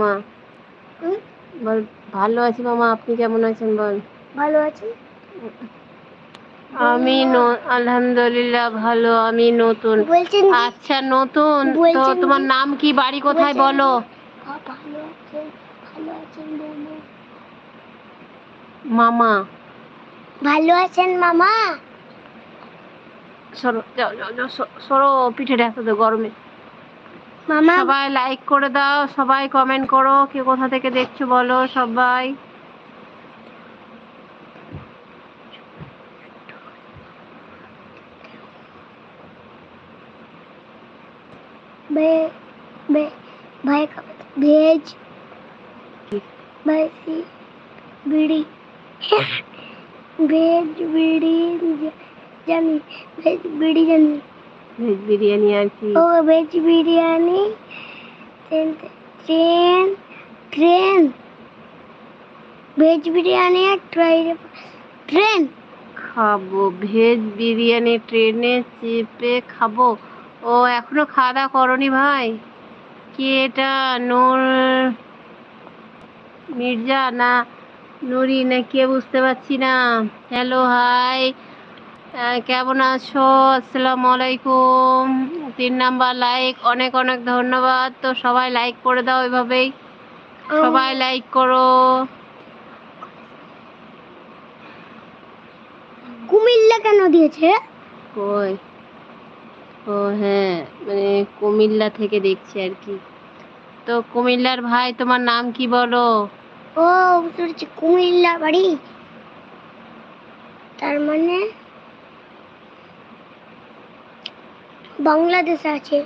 মা বল, ভালো আছি মামা, আপনি কেমন আছেন বল? ভালো আছি। আমি আলহামদুলিল্লাহ ভালো। আমি নতুন। বলছেন আচ্ছা, নতুন তো বলছেন তোমার নাম কি, বাড়ি কোথায় বলো? ভালো আছেন? ভালো আছেন মামা। ভালো আছেন মামা? সরো, যাও যাও যাও, সরো, পিঠে ঢাকতে দাও গরমে। মামা সবাই লাইক করে দাও, সবাই কমেন্ট করো, কে কোথা থেকে দেখছো বলো সবাই। भाई भेज बीड़ी भेज बीड़ी जानी भेज बीड़ी जानी ভেজ বিরিয়ানি আর কি? ও veg biryani train train veg biryani আর ট্রেন খাবো ভেজ বিরিয়ানি, ট্রেনে চেপে খাবো। ও, এখনো খাওয়া দাওয়া করনি ভাই? কি এটা, নূর মির্জা না নুরি না কে, বুঝতে পারছি না। হ্যালো, হাই, কেমন আছো? আসসালামু আলাইকুম। 3 নাম্বার লাইক, অনেক অনেক ধন্যবাদ। তো সবাই লাইক করে দাও এভাবেই, সবাই লাইক করো। কুমিল্লা কেন দিয়েছে? কই? ও হ্যাঁ, মানে কুমিল্লা থেকে দেখছি আর কি। তো কুমিল্লার ভাই, তোমার নাম কি বলো? ও কুমিল্লা বাড়ি, তার মানে বাংলাদেশে আছে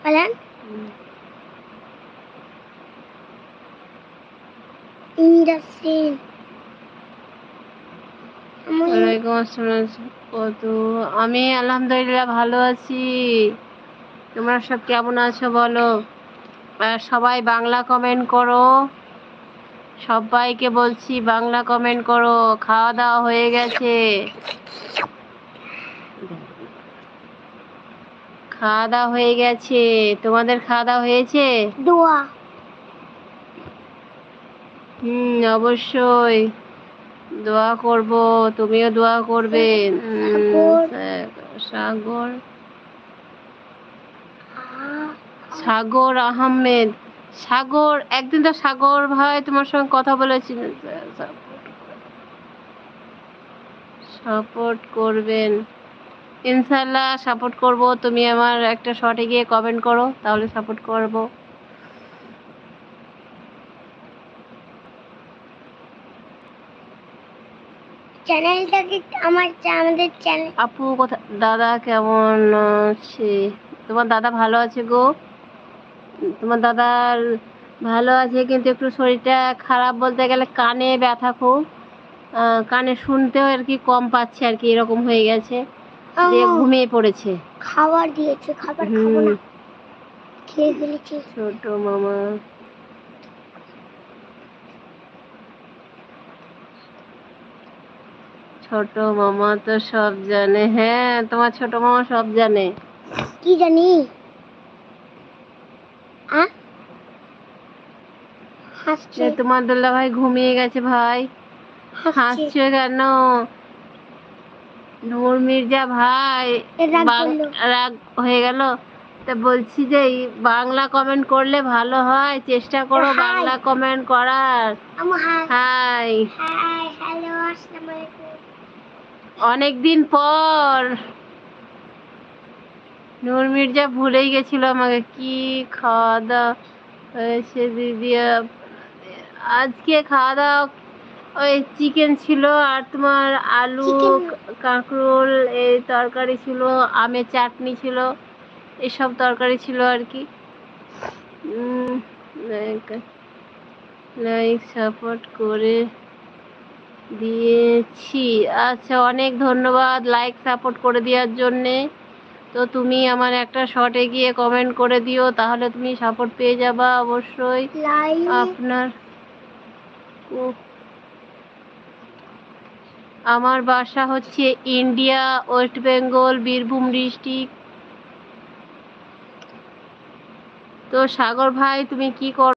বলেন। ইন্ডাস্ট্রিন ওয়ালাইকুম আসসালাম। কত, আমি আলহামদুলিল্লাহ ভালো আছি। তোমরা সব কেমন আছো বলো? সবাই বাংলা কমেন্ট করো, সবাইকে বলছি বাংলা কমেন্ট করো। খাওয়া দাওয়া হয়ে গেছে? খাওয়া দাওয়া হয়ে গেছে? তোমাদের খাওয়া দাওয়া হয়েছে? দোয়া অবশ্যই দোয়া করব, তুমিও দোয়া করবে। সাগর সাগর আহমেদ, সাগর, একদিন তো সাগর ভাই তোমার সঙ্গে কথা বলেছিলেন। সাপোর্ট করবেন ইনশাল্লাহ, সাপোর্ট করব। তুমি আমার একটা শর্টে গিয়ে কমেন্ট করো, তাহলে সাপোর্ট করব। চ্যানেলটাকে আমাদের চ্যানেল। আপু কথা, দাদা কেমন আছে? তোমার দাদা ভালো আছে গো। তোমার দাদার ভালো আছে, কিন্তু একটু শরীরটা খারাপ, বলতে গেলে কানে ব্যথা খুব। কানে শুনতেও আর কি কম পাচ্ছে আর কি, এরকম হয়ে গেছে, দিয়ে ঘুমিয়ে পড়েছে। খাবার দিয়েছে, খাবার খাবো না, খেয়ে ফেলেছি। ছোট মামা, ছোট মামা তো সব জানে। হ্যাঁ, তোমার ছোট মামা সব জানে। কি জানি? হাসছে। তোমার দোল্লা ভাই ঘুমিয়ে গেছে ভাই। হাসছে কেন? নূর মির্জা ভাই রাগ হয়ে গেল। তা বলছি যে বাংলা কমেন্ট করলে ভালো হয়, চেষ্টা করো বাংলা কমেন্ট করার। হাই, হ্যালো, আসসালামু আলাইকুম। অনেকদিন পর। নূর মির্জা ভুলেই গেছিল আমাকে। কি খাওয়া দাওয়া হয়েছে দিদি? আজকে খাওয়া দাওয়া ওই চিকেন ছিল, আর তোমার আলু কাঁকরোল এই তরকারি ছিল, আমের চাটনি ছিল, এসব তরকারি ছিল আর কি। লাইক সাপোর্ট করে দিয়েছি। আচ্ছা, অনেক ধন্যবাদ লাইক সাপোর্ট করে দেওয়ার জন্যে। তো তুমি আমার একটা শর্টে গিয়ে কমেন্ট করে দিও, তাহলে তুমি সাপোর্ট পেয়ে যাবা অবশ্যই। আপনার আমার বাসা হচ্ছে India, West Bengal, Birbhum district. তো সাগর ভাই, তুমি কি করো?